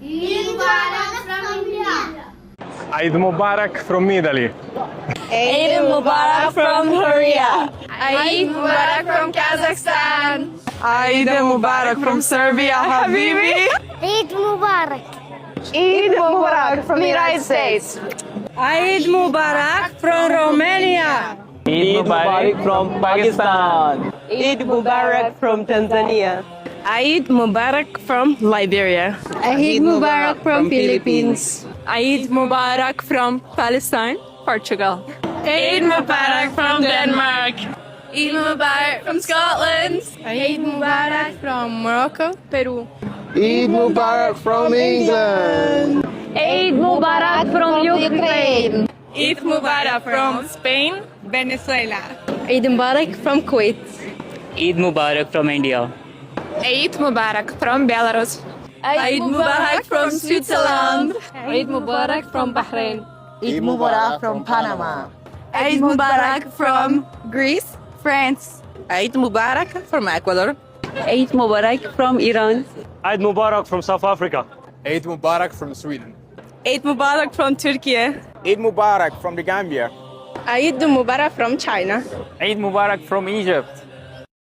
Eid Mubarak from India. Eid Mubarak from Italy. Eid Mubarak from Korea. Eid Mubarak from Kazakhstan. Eid Mubarak from Serbia, Habibi. Eid Mubarak. Eid Mubarak from the United States. Eid Mubarak from Romania. Eid Mubarak from Pakistan. Eid Mubarak from Tanzania. Eid Mubarak from Liberia. Eid Mubarak from Philippines. Eid Mubarak from Palestine, Portugal. Eid Mubarak from Denmark. Eid Mubarak from Scotland. Eid Mubarak from Morocco, Peru. Eid Mubarak from England. Eid Mubarak from Ukraine. Eid Mubarak from Spain, Venezuela. Eid Mubarak from Kuwait. Eid Mubarak from India. Eid Mubarak from Belarus. Eid Mubarak from Switzerland. Eid Mubarak from Bahrain. Eid Mubarak from Panama. Eid Mubarak from Greece, France. Eid Mubarak from Ecuador. Eid Mubarak from Iran. Eid Mubarak from South Africa. Eid Mubarak from Sweden. Eid Mubarak from Turkey. Eid Mubarak from the Gambia. Eid Mubarak from China. Eid Mubarak from Egypt.